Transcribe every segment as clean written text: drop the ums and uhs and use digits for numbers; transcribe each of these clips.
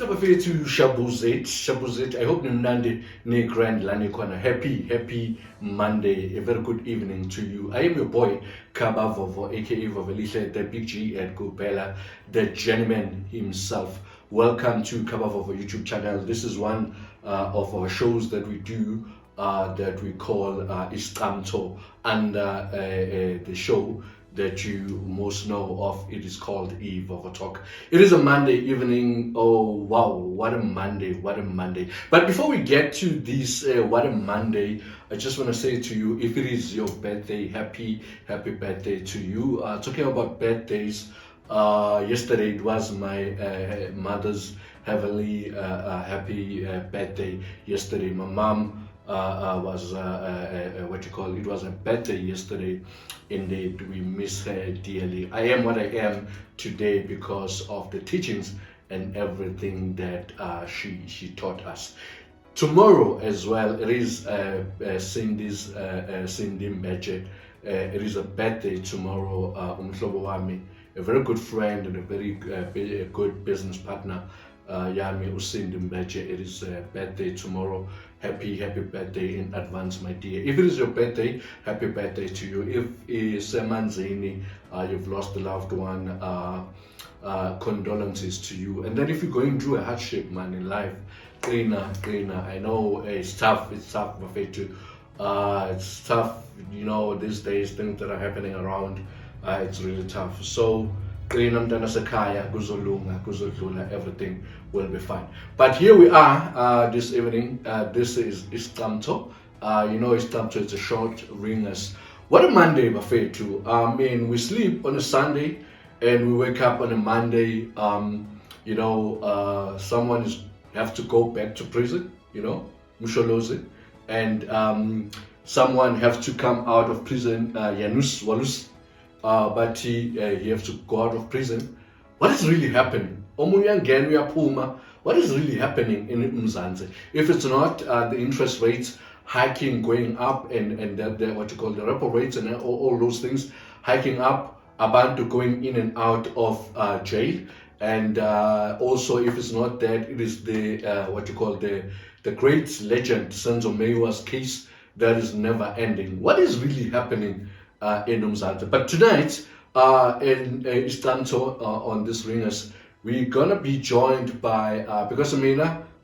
Mtabafethu Shabuzet. I hope Nimnandi ne grand lani kwana. Happy Monday. A very good evening to you. I am your boy Kaba Vovo, aka Vovelisha, the Big G at Gubela, the gentleman himself. Welcome to Kaba Vovo YouTube channel. This is one of our shows that we do that we call Istamto, and the show that you most know of. It is called Eve of a Talk. It is a Monday evening. Oh wow, what a Monday, what a Monday. But before we get to this what a Monday, I just want to say to you, if it is your birthday, happy birthday to you. Talking about birthdays, yesterday it was my mother's heavenly happy birthday yesterday. My mom was what you call it, was a birthday yesterday. Indeed, we miss her dearly. I am what I am today because of the teachings and everything that she taught us. Tomorrow as well, it is Cindy's Cindy Mbeche. It is a birthday tomorrow. Umhlobo wami, a very good friend and a very good business partner. Yami Ucindy Mbeche. It is a birthday tomorrow. Happy birthday in advance, my dear. If it is your birthday, happy birthday to you. If it's Manzini, you've lost a loved one, condolences to you. And then if you're going through a hardship, man, in life, cleaner. I know it's tough, Mafetu. It's tough, you know, these days, things that are happening around, it's really tough. So, everything will be fine. But here we are this evening. This is Istamto. You know, Istamto is a short ringers. What a Monday, buffet too. I mean, we sleep on a Sunday and we wake up on a Monday. You know, someone have to go back to prison. You know, Musholoze, and someone have to come out of prison. Janus Walus. But he has to go out of prison. What is really happening? What is really happening in Mzansi? If it's not the interest rates hiking, going up, and the what you call the repo rates and all those things hiking up, abantu going in and out of jail, and also if it's not that, it is the what you call the great legend Senzo Mewa's case that is never ending. What is really happening in Umzansi? But tonight in Istanto on this ringers, we're gonna be joined by because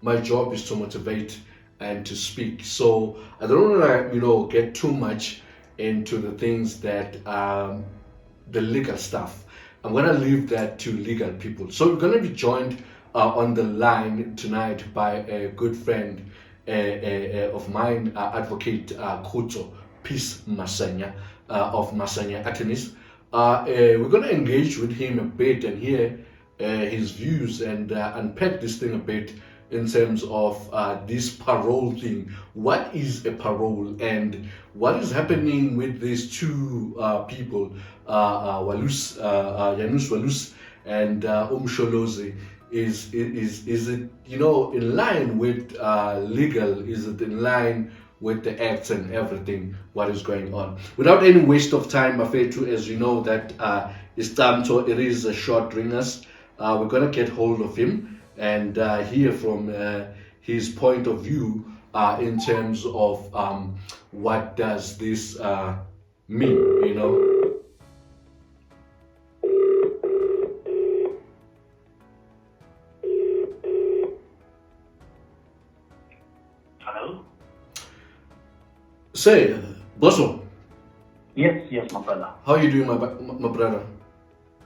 my job is to motivate and to speak, so I don't want to get too much into the things that the legal stuff. I'm gonna leave that to legal people. So we're gonna be joined on the line tonight by a good friend of mine, Advocate Kuto Peace Masanya of Masanya Attorneys. We're going to engage with him a bit and hear his views and unpack this thing a bit in terms of this parole thing. What is a parole and what is happening with these two people, Janus Walus and Umsholoze? Is it in line with legal? Is it in line with the acts and everything, what is going on? Without any waste of time, Mafetu, as you know that it's time, so it is a short ringers. We're gonna get hold of him and hear from his point of view in terms of what does this mean, Say, Bosso. Yes, my brother. How are you doing, my brother?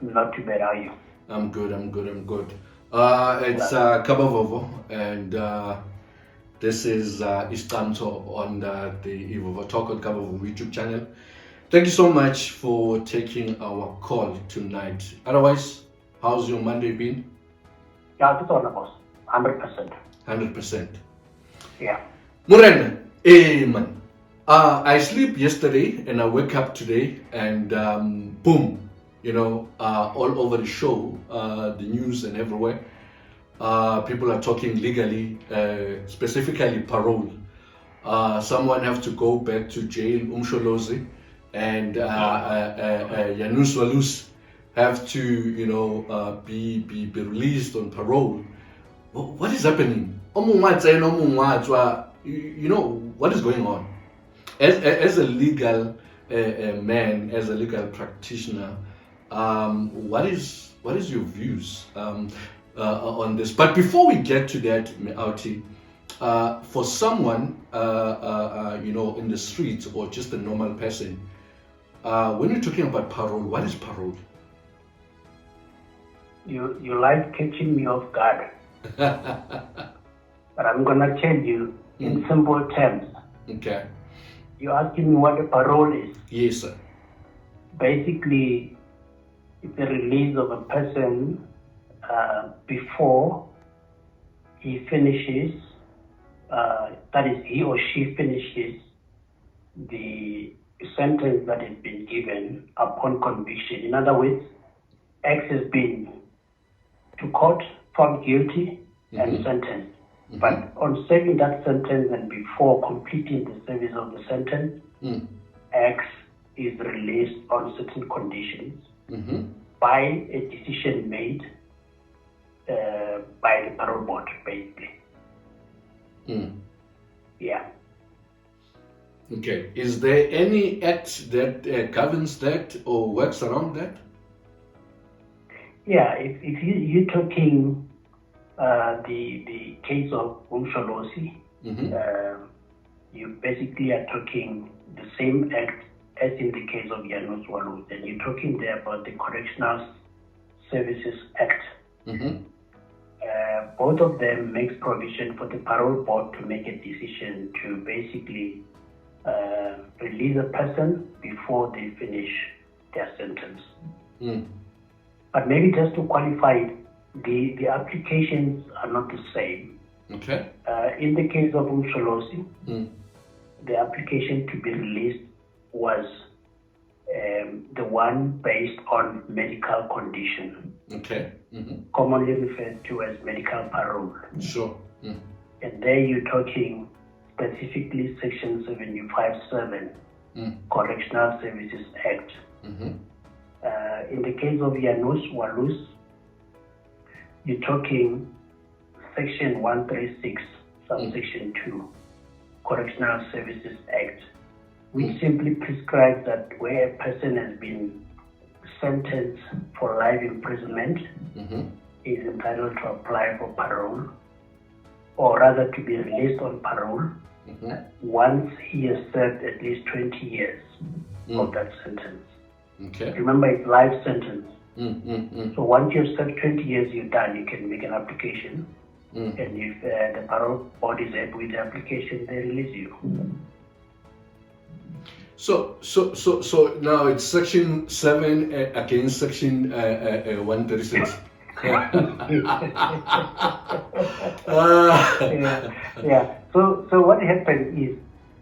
Not too bad, how are you? I'm good. It's Kabavovo, and this is Istanto on the Eve of a Talk on Kabavovo YouTube channel. Thank you so much for taking our call tonight. Otherwise, how's your Monday been? Yeah, it's all about 100%. 100%. Yeah. Murena, man. I sleep yesterday and I wake up today and boom, all over the show, the news and everywhere, people are talking legally, specifically parole. Someone have to go back to jail, Umsholoze, and Janus Walus have to, be released on parole. What is happening? You know, what is going on? As a legal man, as a legal practitioner, what is your views on this? But before we get to that, Auti, for someone you know, in the streets or just a normal person, when you're talking about parole, what is parole? You like catching me off guard, but I'm gonna tell you in simple terms. Okay. You're asking me what a parole is. Yes, sir. Basically, it's the release of a person before he finishes, that is, he or she finishes the sentence that has been given upon conviction. In other words, X has been to court, found guilty, and sentenced. But on serving that sentence and before completing the service of the sentence, X is released on certain conditions by a decision made by the parole board, basically. Yeah. Okay. Is there any act that governs that or works around that? Yeah, if you're talking the case of Umsholosi, you basically are talking the same act as in the case of Janus Walus, and you're talking there about the Correctional Services Act. Both of them makes provision for the parole board to make a decision to basically release a person before they finish their sentence. But maybe just to qualify, the applications are not the same. Okay. In the case of Umsholosi, the application to be released was the one based on medical condition. Okay. Commonly referred to as medical parole. Sure. And there you're talking specifically Section 757, Correctional Services Act. In the case of Janus Walus, you're talking Section 136, subsection 2, Correctional Services Act, which simply prescribes that where a person has been sentenced for life imprisonment, is entitled to apply for parole, or rather to be released on parole, once he has served at least 20 years of that sentence. Okay. Remember, it's life sentence. So once you've served 20 years, you're done. You can make an application, and if the parole board is happy with the application, they release you. So now it's Section 7 against Section 136. Yeah. So what happened is,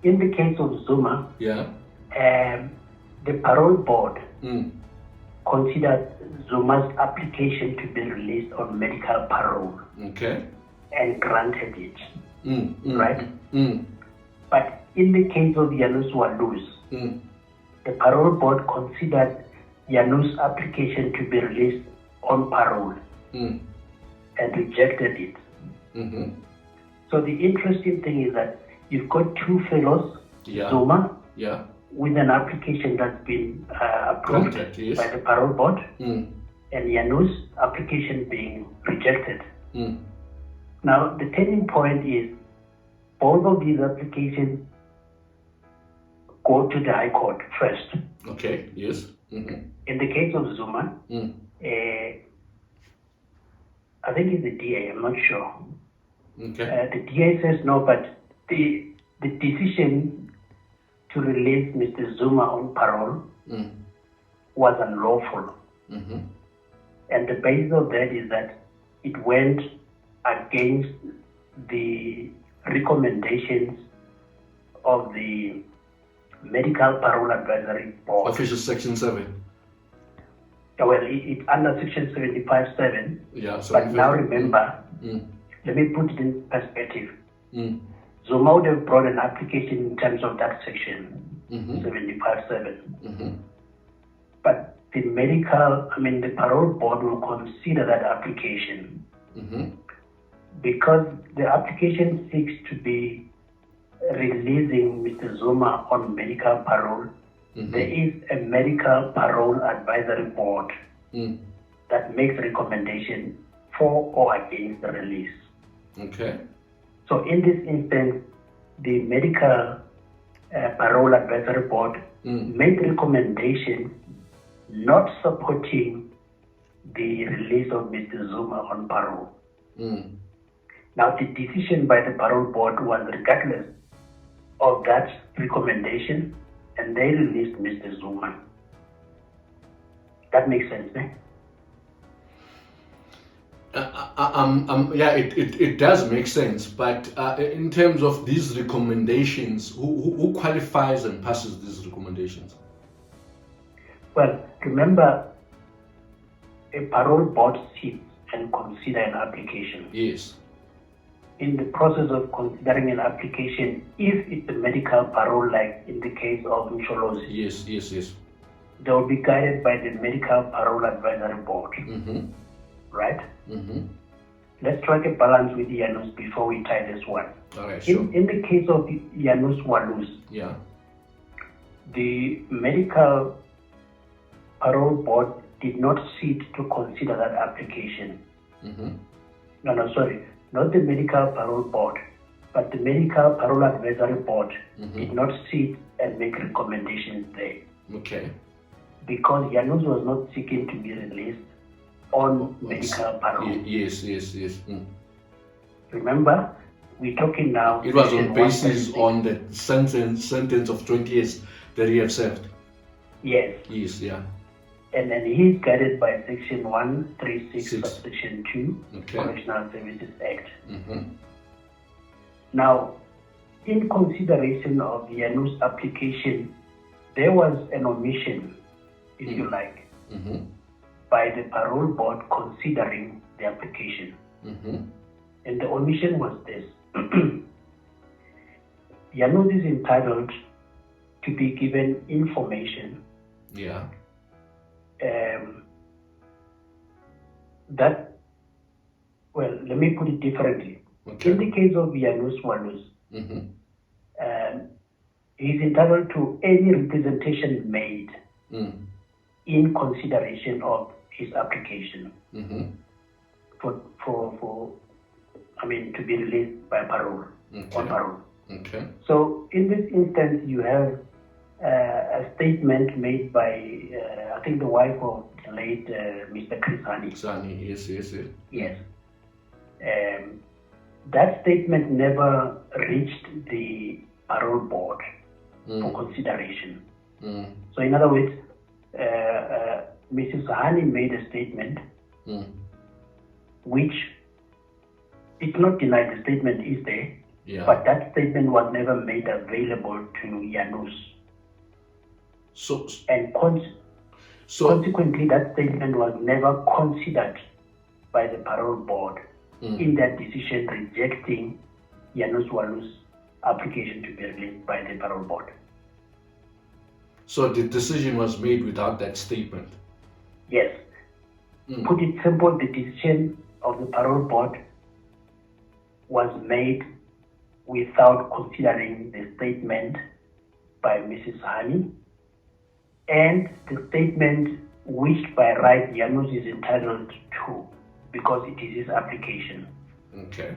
in the case of Zuma, the parole board considered Zuma's application to be released on medical parole. Okay. And granted it. Right? But in the case of Janus Walus, the parole board considered Janus' application to be released on parole and rejected it. So the interesting thing is that you've got two fellows, Zuma, with an application that's been approved by the parole board, and Janus' application being rejected. Now, the turning point is both of these applications go to the High Court first. Okay, yes. In the case of Zuma, I think it's the DA, I'm not sure. Okay. The DA says no, but the decision to release Mr. Zuma on parole was unlawful. And the basis of that is that it went against the recommendations of the Medical Parole Advisory Board. Official Section 7. Well, it's under Section 75.7. Yeah, so but now remember, let me put it in perspective. Zuma would have brought an application in terms of that section, 75.7. But the parole board will consider that application because the application seeks to be releasing Mr. Zuma on medical parole, there is a medical parole advisory board that makes recommendation for or against the release. Okay. So in this instance, the medical parole advisory board made recommendations not supporting the release of Mr. Zuma on parole. Now, the decision by the parole board was regardless of that recommendation, and they released Mr. Zuma. That makes sense, eh? Yeah, it does make sense, but in terms of these recommendations, who qualifies and passes these recommendations? Well, remember, a parole board sits and consider an application. Yes. In the process of considering an application, if it's a medical parole, like in the case of Msholozi, yes, they will be guided by the medical parole advisory board, right? Let's strike a balance with Janus before we tie this one. All right, sure. In the case of Janus Walus, yeah, the medical parole board did not sit to consider that application. No, sorry, not the medical parole board, but the medical parole advisory board did not sit and make recommendations there. Okay. Because Janus was not seeking to be released on medical parole. Yes. Remember, we're talking now. It was on basis on the sentence of 20 years that he had served. Yes. Yes, yeah. And then he's guided by Section 136, Subsection 2, okay. Correctional Services Act. Now, in consideration of the Janus application, there was an omission, if you like, by the parole board considering the application. And the omission was this. Janus is entitled to be given information that, well, let me put it differently. Okay. In the case of Janus Walus, he's entitled to any representation made in consideration of his application for to be released by parole, on parole. Okay. So in this instance, you have a statement made by, I think, the wife of the late Mr. Chris Hani. Yes. That statement never reached the parole board for consideration. So in other words, Mrs. Hani made a statement which it's not denied the statement is there, but that statement was never made available to Janus. Consequently, that statement was never considered by the parole board in that decision rejecting Janus Walus' application to be released by the parole board. So the decision was made without that statement? Yes. Put it simple, the decision of the parole board was made without considering the statement by Mrs. Hani and the statement which by right Janus is entitled to, because it is his application. Okay.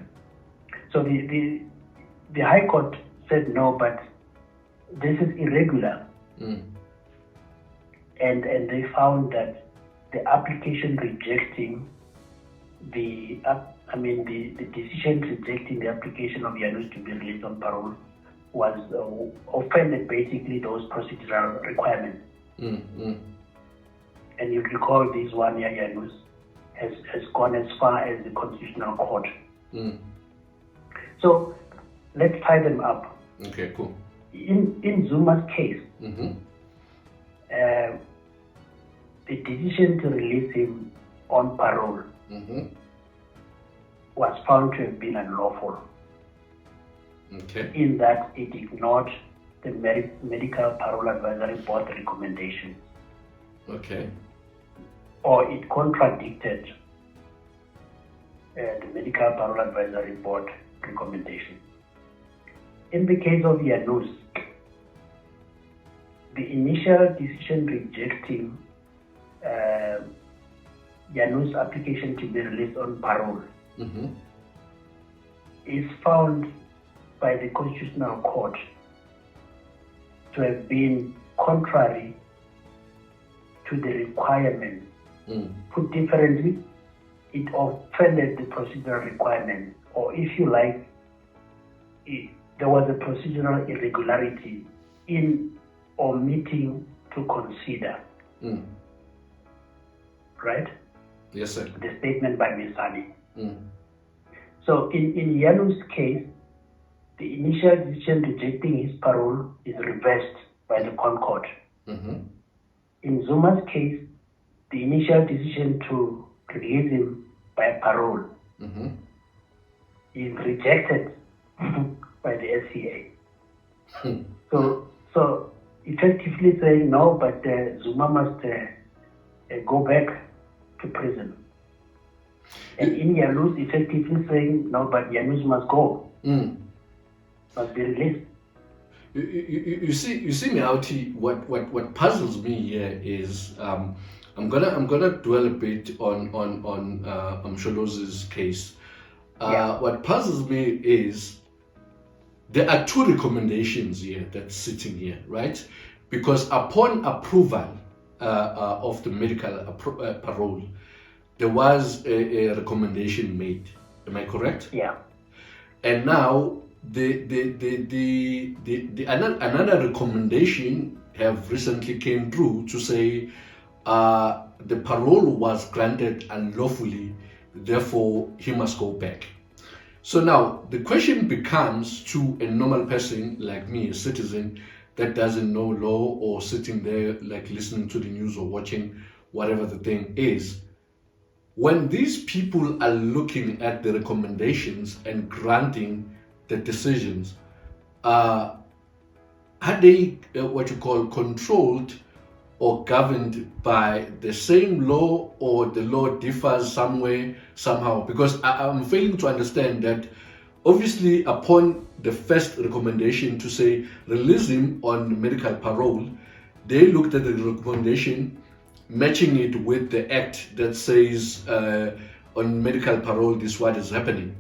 So the High Court said no, but this is irregular. And they found that the application rejecting the decision rejecting the application of Janus to be released on parole was offended basically those procedural requirements. And you recall this one year Janus has gone as far as the Constitutional Court. So let's tie them up. Okay, cool. In Zuma's case, the decision to release him on parole was found to have been unlawful. Okay. In that it ignored the medical parole advisory board recommendation. Okay. Or it contradicted the Medical Parole Advisory Board recommendation. In the case of Yunus, the initial decision rejecting Yunus' application to be released on parole is found by the Constitutional Court to have been contrary to the requirements. Put differently, it offended the procedural requirements, or if you like, there was a procedural irregularity in omitting to consider. Right? Yes, sir. The statement by Ms. Ali. So in Yunus' case, the initial decision rejecting his parole is reversed by the Concord. In Zuma's case, the initial decision to release him by parole is rejected by the SCA. So effectively saying no, but Zuma must go back to prison. And in Yunus, effectively saying no, but Yunus must go, must be released. You see, Meauti, what puzzles me here is I'm gonna dwell a bit on Msholozi's case. What puzzles me is there are two recommendations here that's sitting here, right? Because upon approval of the medical parole, there was a recommendation made. Am I correct? Yeah. And now another recommendation have recently came through to say the parole was granted unlawfully, therefore he must go back. So now the question becomes to a normal person like me, a citizen that doesn't know law or sitting there like listening to the news or watching whatever the thing is, when these people are looking at the recommendations and granting the decisions, are they what you call controlled or governed by the same law, or the law differs somewhere, somehow? Because I'm failing to understand that obviously upon the first recommendation to say release him on medical parole, they looked at the recommendation, matching it with the act that says on medical parole this is what is happening,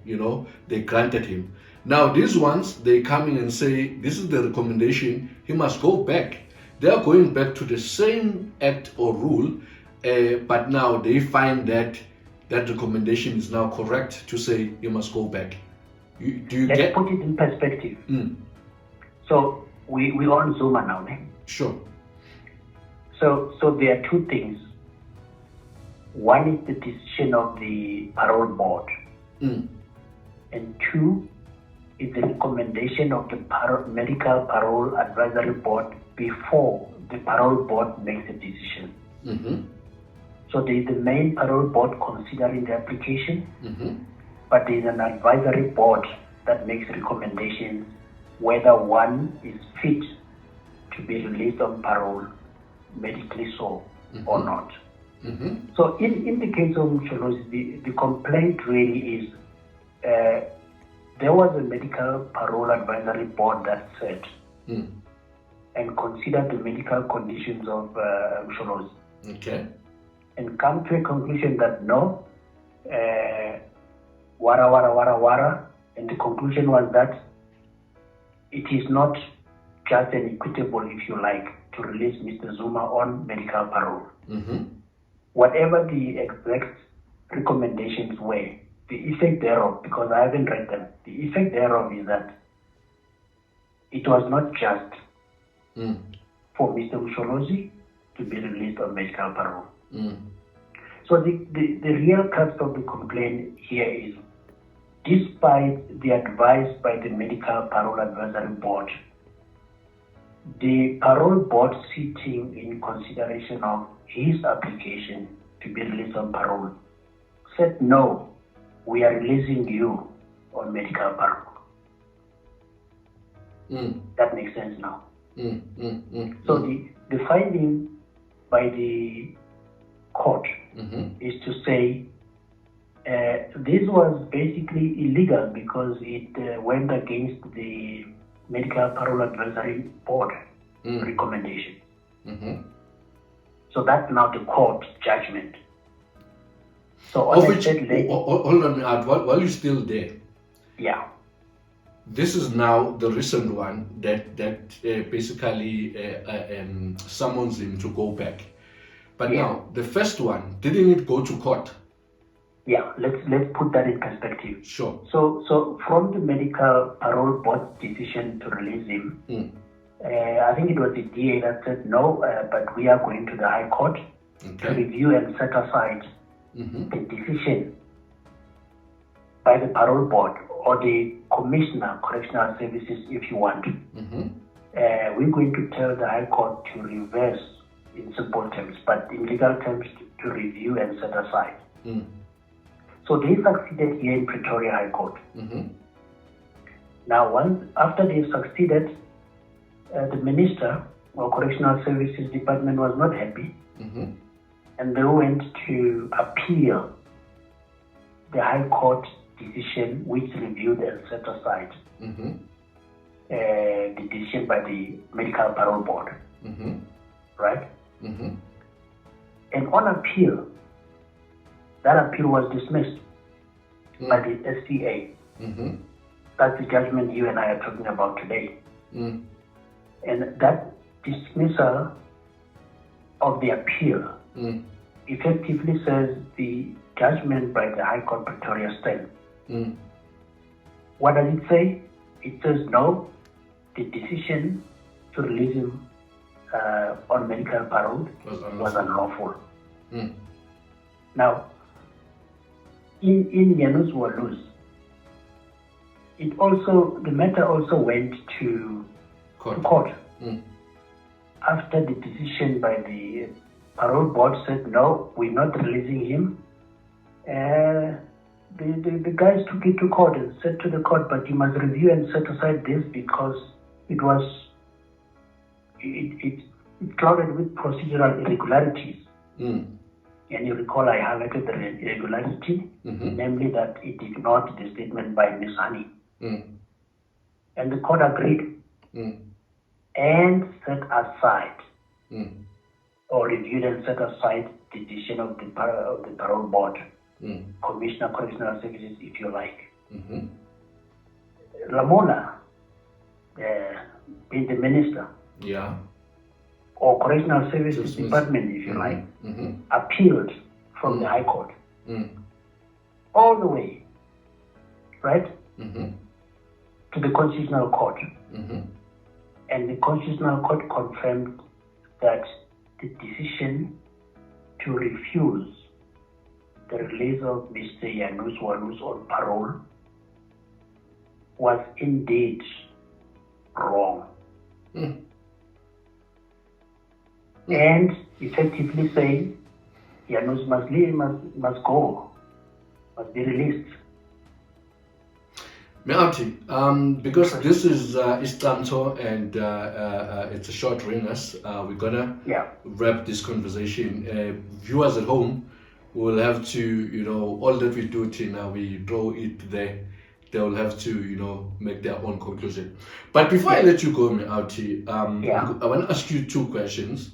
they granted him. Now these ones, they come in and say this is the recommendation, he must go back. They are going back to the same act or rule, but now they find that recommendation is now correct to say you must go back. Let's put it in perspective. So we on Zuma now, eh? Sure. So there are two things. One is the decision of the parole board, and two is the recommendation of the medical parole advisory board before the parole board makes a decision. So there is the main parole board considering the application, but there is an advisory board that makes recommendations whether one is fit to be released on parole, medically so or not. So in the case of Msholozi, the complaint really is there was a medical parole advisory board that said and considered the medical conditions of Msholozi. Okay. And come to a conclusion that no, wara, and the conclusion was that it is not just and equitable, if you like, to release Mr. Zuma on medical parole. Whatever the exact recommendations were, the effect thereof, because I haven't read them, the effect thereof is that it was not just for Mr. Msholozi to be released on medical parole. So the real crux of the complaint here is, despite the advice by the medical parole advisory board, the parole board sitting in consideration of his application to be released on parole said, no, we are releasing you on medical parole. That makes sense now. So the finding by the court is to say This was basically illegal because it went against the Medical Parole Advisory Board recommendation. So that's now the court's judgment. So hold on, while you're still there. Yeah. This is now the recent one that basically summons him to go back. But now the first one, didn't it go to court? Yeah, let's put that in perspective. Sure. So from the Medical Parole Board's decision to release him, I think it was the DA that said no, but we are going to the High Court to review and set aside the decision by the Parole Board or the Commissioner, Correctional Services, if you want. We're going to tell the High Court to reverse in simple terms, but in legal terms to review and set aside. So they succeeded here in Pretoria High Court. Now, after they succeeded, the Minister or Correctional Services Department was not happy, and they went to appeal the High Court decision, which reviewed and set aside the decision by the Medical Parole Board, right? And on appeal, that appeal was dismissed by the SCA. That's the judgment you and I are talking about today. And that dismissal of the appeal effectively says the judgment by the High Court Pretoria stands. What does it say? It says no, the decision to release him on medical parole was unlawful. Now, in Janus Walus, the matter also went to court. After the decision by the parole board said no, we're not releasing him, the guys took it to court and said to the court, but you must review and set aside this because it clouded with procedural irregularities. And you recall I highlighted the irregularity, namely that it ignored the statement by Ms. Honey. And the court agreed and set aside or reviewed and set aside the decision of the parole board, Commissioner Correctional Services, if you like. Lamona, being the minister, or Correctional Services Department, if you like, appealed from the High Court all the way, right, to the Constitutional Court. And the Constitutional Court confirmed that the decision to refuse the release of Mr. Janus Walus on parole was indeed wrong. And effectively saying Janus must go, must be released. Meauti, because this is Istamto and it's a short ringers, we're gonna wrap this conversation. Viewers at home will have to, all that we do, Tina, we draw it there. They will have to, make their own conclusion. But before I let you go, Meauti, I want to ask you two questions,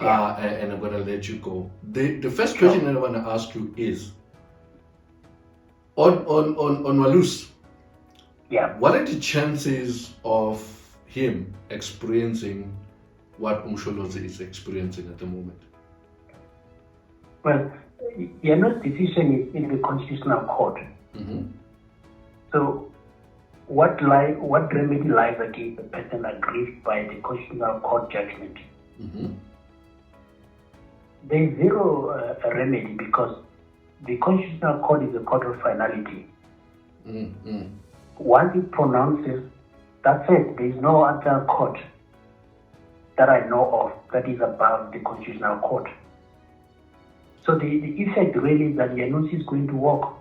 and I'm gonna let you go. The first question that I want to ask you is on Walus. What are the chances of him experiencing what Umsholozi is experiencing at the moment? Well, Janus' decision is in the Constitutional Court. So, what remedy lies against the person aggrieved by the Constitutional Court judgment? There is zero remedy because the Constitutional Court is a court of finality. Once it pronounces, that's it. There is no other court that I know of that is above the Constitutional Court. So the effect really is that Janus is going to walk.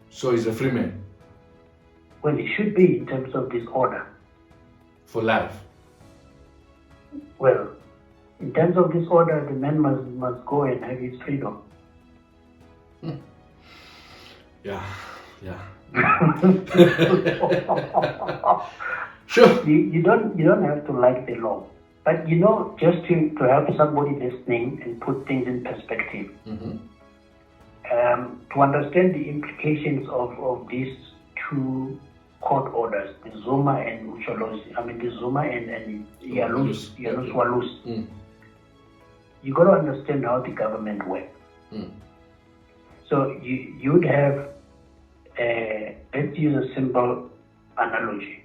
So he's a free man? Well, he should be in terms of this order. For life? Well, in terms of this order, the man must go and have his freedom. Yeah, yeah. Sure. You don't have to like the law, but just to help somebody listening and put things in perspective, to understand the implications of these two court orders, the Zuma and Usholozi, the Zuma and Yalus Walus. You got to understand how the government works. So you'd have, let's use a simple analogy.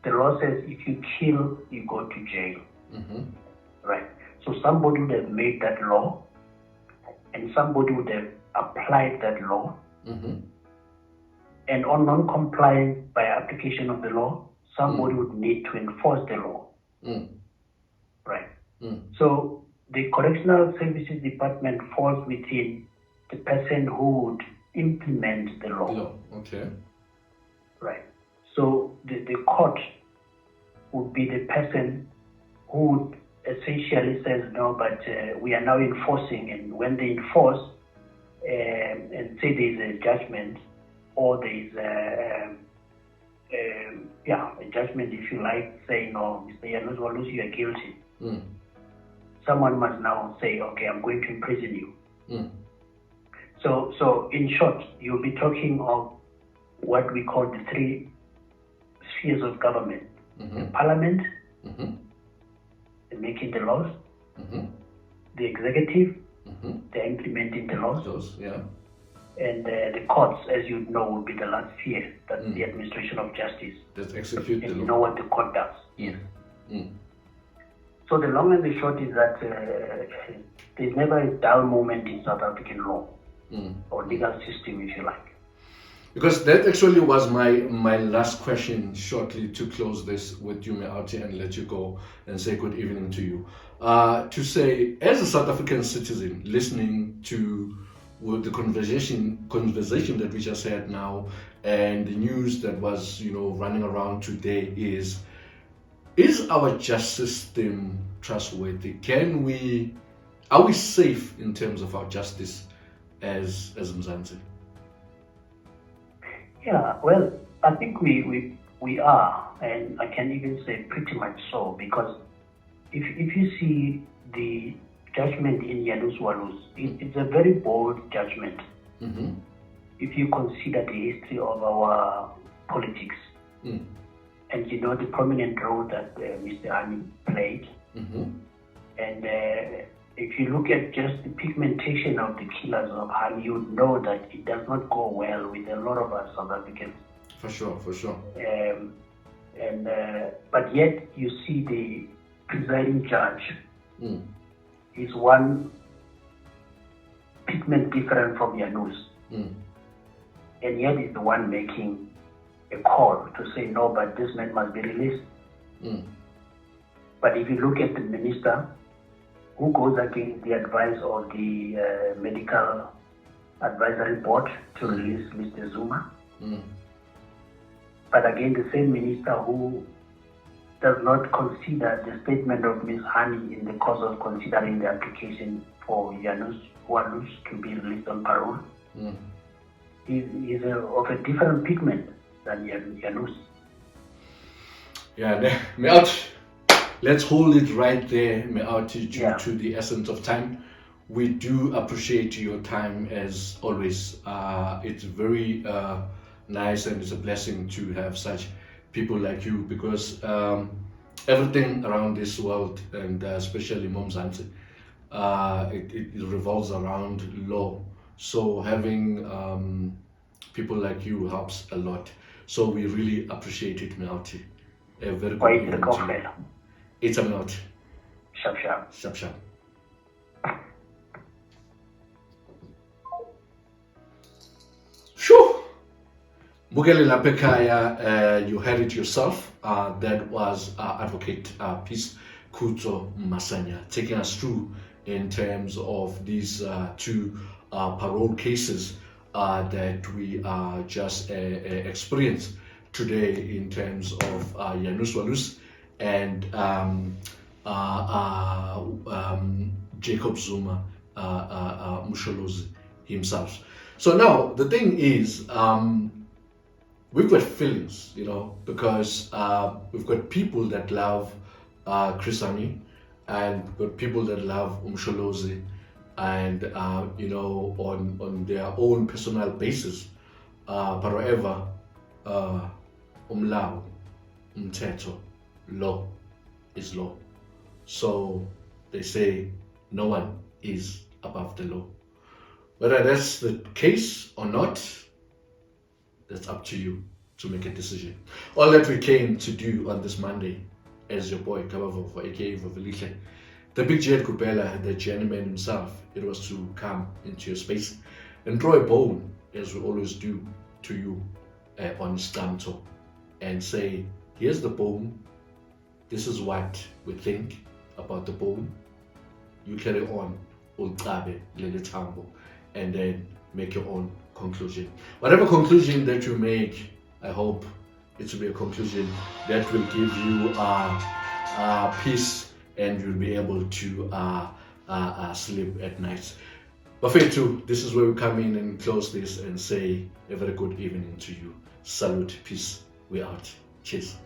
The law says if you kill, you go to jail. Right? So somebody would have made that law, and somebody would have applied that law. And on non-compliance by application of the law, somebody would need to enforce the law. Right? So the Correctional Services Department falls within the person who would implement the law. Okay. Right. So the court would be the person who would essentially says, no, but we are now enforcing, and when they enforce and say there is a judgment, or there is a judgment, if you like, saying, no, Mr. Yanus, you are guilty. Someone must now say, okay, I'm going to imprison you. So in short, you'll be talking of what we call the three spheres of government: the parliament, the making the laws, the executive, the implementing the laws, and the courts, as you know, will be the last sphere. That's the administration of justice. That execute the law. You know what the court does. Yes. So the long and the short is that there's never a dull moment in South African law or legal system, if you like. Because that actually was my last question shortly to close this with you, Meauti, and let you go and say good evening to you. To say, as a South African citizen listening to the conversation that we just had now, and the news that was running around today is our justice system trustworthy? Are we safe in terms of our justice as Mzansi? Yeah, well, I think we are, and I can even say pretty much so, because if you see the judgment in Yalus Walus, it's a very bold judgment. If you consider the history of our politics, and the prominent role that Mr. Hani played, and if you look at just the pigmentation of the killers of Hani, you would know that it does not go well with a lot of us South Africans. For sure. But yet you see the presiding judge is one pigment different from Yanus, and yet is the one making a call to say no, but this man must be released. But if you look at the minister who goes against the advice of the medical advisory board to release Mr. Zuma, but again the same minister who does not consider the statement of Ms. Hani in the course of considering the application for Yanus Walus to be released on parole, is of a different pigment than Yanus. Yeah, Meauti, let's hold it right there, Meauti, due to the essence of time. We do appreciate your time as always. It's very nice, and it's a blessing to have such people like you, because everything around this world, and especially Mzansi, it revolves around law. So having people like you helps a lot. So we really appreciate it, Meauti. A very good evening to you. It's a Meauti. Sharp. Shoo! Bukele Lapekaya, you heard it yourself. That was Advocate Peace Kuto Masanya taking us through in terms of these two parole cases that we just experienced today in terms of Yanus Walus and Jacob Zuma Musholozi himself. So now the thing is, we've got feelings, because we've got people that love Krisani, and we've got people that love Umsholozi, and on their own personal basis. However, umlaw, umthetho, law is law. So they say no one is above the law. Whether that's the case or not, that's up to you to make a decision. All that we came to do on this Monday, as your boy Kabavovo, aka Voveliche, the big Jed Kupela, the journeyman himself, it was to come into your space and draw a bone, as we always do to you on Stamto, and say, here's the bone, this is what we think about the bone. You carry on, Ultabe, Lilitambo, and then make your own conclusion. Whatever conclusion that you make, I hope it will be a conclusion that will give you peace, and you'll be able to sleep at night. Buffet 2, this is where we come in and close this and say a very good evening to you. Salute, peace, we out. Cheers.